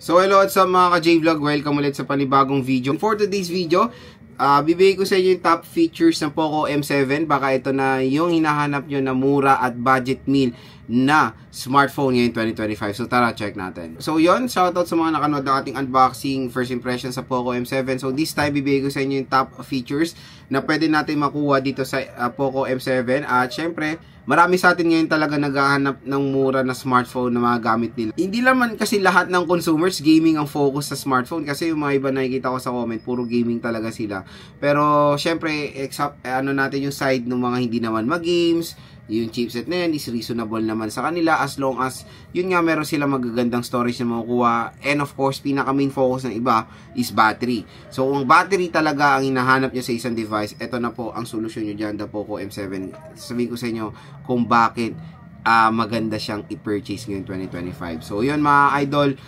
So hello at sa mga ka-J-Vlog, welcome ulit sa panibagong video. For today's video, bibigay ko sa inyo yung top features ng Poco M7. Baka ito na yung hinahanap nyo na mura at budget meal na smartphone ngayon 2025. So tara, check natin. So yun, shoutout sa mga nakanood ng ating unboxing, first impression sa Poco M7. So this time, bibigay ko sa inyo yung top features na pwede natin makuha dito sa Poco M7. At syempre, marami sa atin ngayon talaga naghahanap ng mura na smartphone na mga gamit nila. Hindi naman kasi lahat ng consumers gaming ang focus sa smartphone, kasi yung mga iba nakikita ko sa comment, puro gaming talaga sila. Pero syempre, ano natin yung side ng mga hindi naman mag-games, yung chipset na yan is reasonable naman sa kanila as long as yun nga meron sila magagandang storage na makukuha. And of course, pinaka main focus ng iba is battery. So kung battery talaga ang hinahanap nyo sa isang device, ito na po ang solusyon nyo dyan, the Poco M7. Sabihin ko sa inyo kung bakit maganda siyang i-purchase ngayon 2025. So yun mga idol,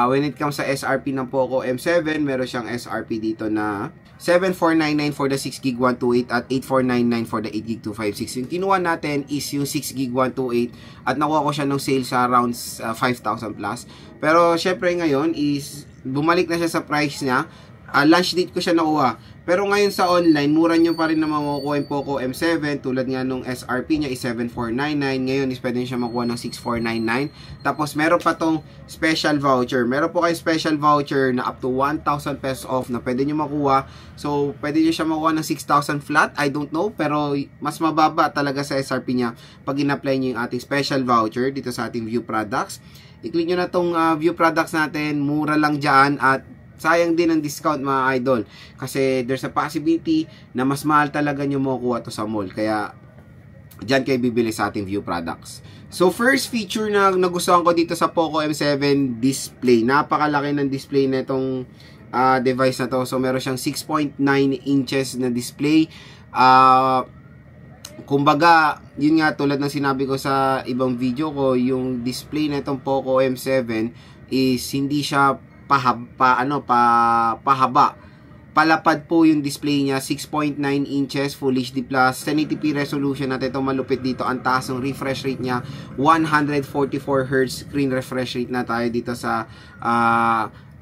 when it comes sa SRP ng Poco M7, meron siyang SRP dito na 7,499 for the 6GB 128 at 8,499 for the 8GB 256. Yung kinuha natin is yung 6GB 128 at nakuha ko siya ng sale sa around 5,000 plus. Pero syempre ngayon is bumalik na siya sa price niya. Launch date ko siya nakuha. Pero ngayon sa online, mura nyo pa rin na makukuha yung Poco M7. Tulad nga nung SRP niya is 7,499. Ngayon is pwede nyo siya makuha ng 6,499. Tapos meron pa tong special voucher. Meron po kayong special voucher na up to 1,000 pesos off na pwede nyo makuha. So pwede nyo siya makuha ng 6,000 flat. I don't know. Pero mas mababa talaga sa SRP niya pag in-apply nyo yung ating special voucher dito sa ating View Products. I-click nyo na tong View Products natin. Mura lang dyan at sayang din ang discount mga idol. Kasi there's a possibility na mas mahal talaga nyo makukuha to sa mall. Kaya dyan kayo bibili sa ating View Products. So first feature na nagustuhan ko dito sa Poco M7, display. Napakalaki ng display na itong device na to. So meron siyang 6.9 inches na display. Kumbaga, yun nga tulad ng sinabi ko sa ibang video ko, yung display na itong Poco M7 is hindi siya pahaba. Palapad po yung display niya, 6.9 inches, Full HD+, 1080p resolution. At ito malupit dito, ang taas ng refresh rate niya, 144Hz screen refresh rate na tayo dito sa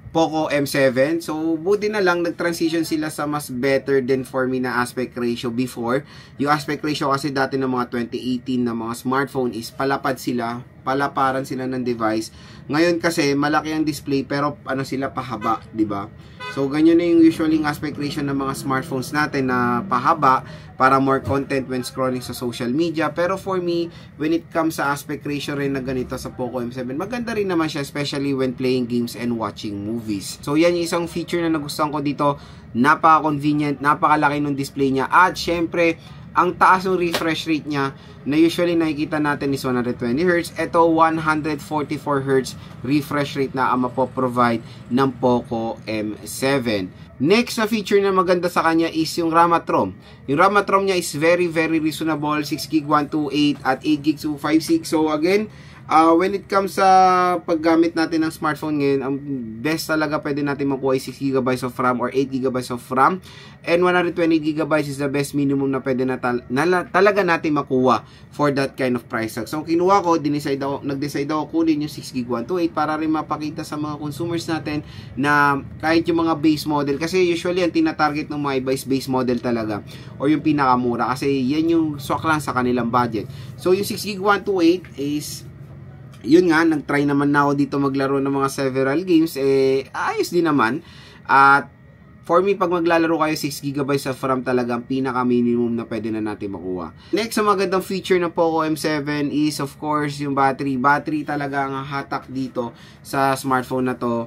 Poco M7. So, buti na lang nag-transition sila sa mas better than for me na aspect ratio before. Yung aspect ratio kasi dati ng mga 2018 na mga smartphone is palapad sila, palaparan sila ng device. Ngayon kasi malaki ang display pero ano sila pahaba, di ba? So, ganyan na yung usually aspect ratio ng mga smartphones natin na pahaba para more content when scrolling sa social media. Pero for me, when it comes sa aspect ratio rin na ganito sa Poco M7, maganda rin naman siya, especially when playing games and watching movies. So, yan yung isang feature na nagustuhan ko dito. Napaka-convenient, napakalaki ng display niya. At syempre, ang taas ng refresh rate niya na usually nakikita natin is 120Hz. Ito 144Hz refresh rate na ang mapoprovide ng Poco M7. Next na feature na maganda sa kanya is yung RAM at ROM. Yung RAM at ROM niya is very reasonable, 6GB 128 at 8GB 256. So again, when it comes sa paggamit natin ng smartphone ngayon, ang best talaga pwede natin makuha ay 6GB of RAM or 8GB of RAM. And 120GB is the best minimum na pwede na talaga natin makuha for that kind of price tag. So kinuha ko, nag-decide ako kunin yung 6GB 128 para rin mapakita sa mga consumers natin na kahit yung mga base model, kasi usually ang tina-target ng mga iba is base model talaga or yung pinakamura kasi yan yung swak lang sa kanilang budget. So yung 6GB 128 is yun nga, nag-try naman na ako dito maglaro ng mga several games, ayos din naman. At for me, pag maglalaro kayo, 6GB of RAM talaga ang pinaka-minimum na pwede na natin makuha. Next, ang magandang feature ng Poco M7 is of course yung battery. Battery talaga ang hatak dito sa smartphone na to,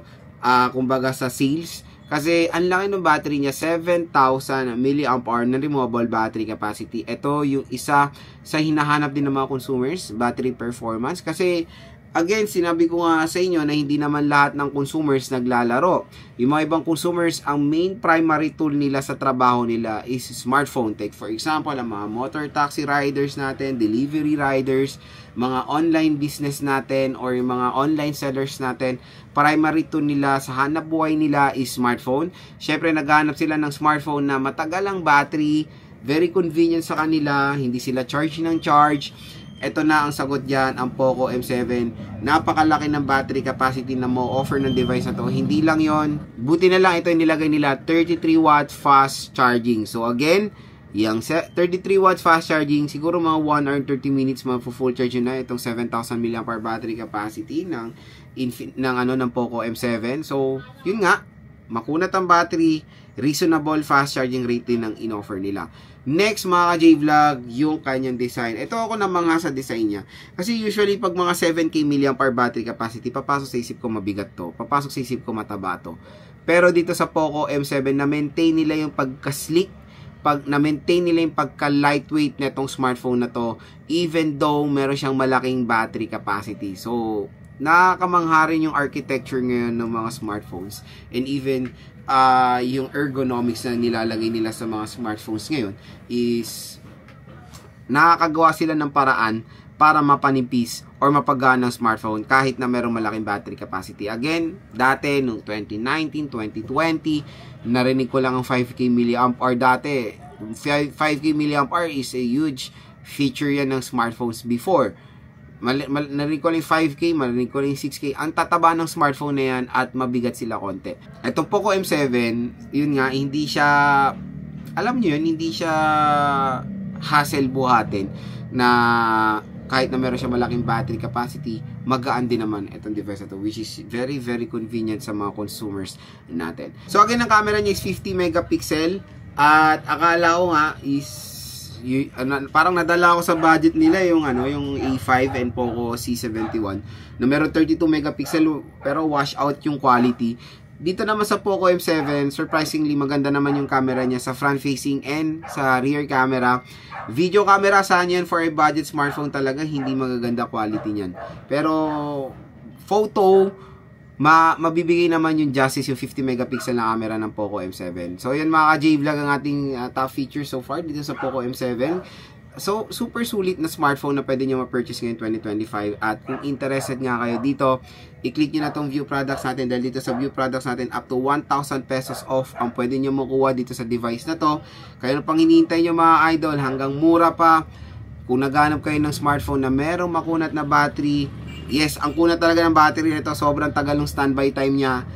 kumbaga sa sales. Kasi ang laki ng battery niya, 7,000 mAh na removable battery capacity. Ito yung isa sa hinahanap din ng mga consumers, battery performance. Kasi again, sinabi ko nga sa inyo na hindi naman lahat ng consumers naglalaro. Yung mga ibang consumers, ang main primary tool nila sa trabaho nila is smartphone. Take for example, ang mga motor taxi riders natin, delivery riders, mga online business natin, or yung mga online sellers natin, primary tool nila sa hanap buhay nila is smartphone. Syempre, naghahanap sila ng smartphone na matagal ang battery, very convenient sa kanila, hindi sila charge ng charge, ito na ang sagot dyan, ang Poco M7. Napakalaki ng battery capacity na mo offer ng device na to. Hindi lang yon, buti na lang ito yung nilagay nila, 33 watts fast charging. So again, yung 33 watts fast charging, siguro mga 1 hour 30 minutes full charge na itong 7,000 mAh battery capacity ng Poco M7. So yun nga, makunat ang battery, reasonable fast charging rate din ang in-offer nila. Next mga ka-J-Vlog, yung kanyang design. Ito ako naman nga sa design niya. Kasi usually pag mga 7K mAh battery capacity, papasok sa isip ko mabigat to. Papasok sa isip ko mataba to. Pero dito sa Poco M7, na-maintain nila yung pagka-sleek, na-maintain nila yung pagka-lightweight na itong smartphone na to, even though meron siyang malaking battery capacity. So, nakakamangha rin yung architecture ngayon ng mga smartphones. And even yung ergonomics na nilalagay nila sa mga smartphones ngayon is nakakagawa sila ng paraan para mapanipis or mapagana ng smartphone kahit na merong malaking battery capacity. Again, dati nung 2019, 2020, narinig ko lang ang 5K mAh. Dati, 5K mAh is a huge feature yan ng smartphones before. Narinig ko lang 5K, narinig ko lang 6K. Ang tataba ng smartphone na yan at mabigat sila konti. Itong Poco M7, yun nga, hindi siya, alam nyo yun, hindi siya hassle buhatin na kahit na meron siya malaking battery capacity, magaan din naman itong device na to, which is very, very convenient sa mga consumers natin. So again, ang camera niya is 50 megapixel at akala ko nga is parang nadala ako sa budget nila yung yung A5 and Poco C71 na meron 32 megapixel pero wash out yung quality. Dito naman sa Poco M7, surprisingly maganda naman yung camera niya sa front facing and sa rear camera. Video camera saan yan for a budget smartphone talaga, hindi magaganda quality niyan. Pero photo, mabibigay naman yung justice yung 50 megapixel na camera ng Poco M7. So yun mga ka-J-Vlog ang ating top features so far dito sa Poco M7. So super sulit na smartphone na pwede nyo ma-purchase ngayon 2025. At kung interested nga kayo dito, i-click nyo na tong view products natin dahil dito sa view products natin up to 1,000 pesos off ang pwede nyo makuha dito sa device na to. Kaya na pang hinihintay nyo mga idol, hanggang mura pa. Kung naghanap kayo ng smartphone na merong makunat na battery, yes, ang kunat talaga ng battery nito, sobrang tagal ng standby time niya.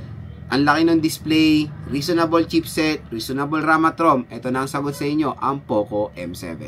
Ang laki ng display, reasonable chipset, reasonable RAM at ROM. Ito na ang sagot sa inyo, ang Poco M7.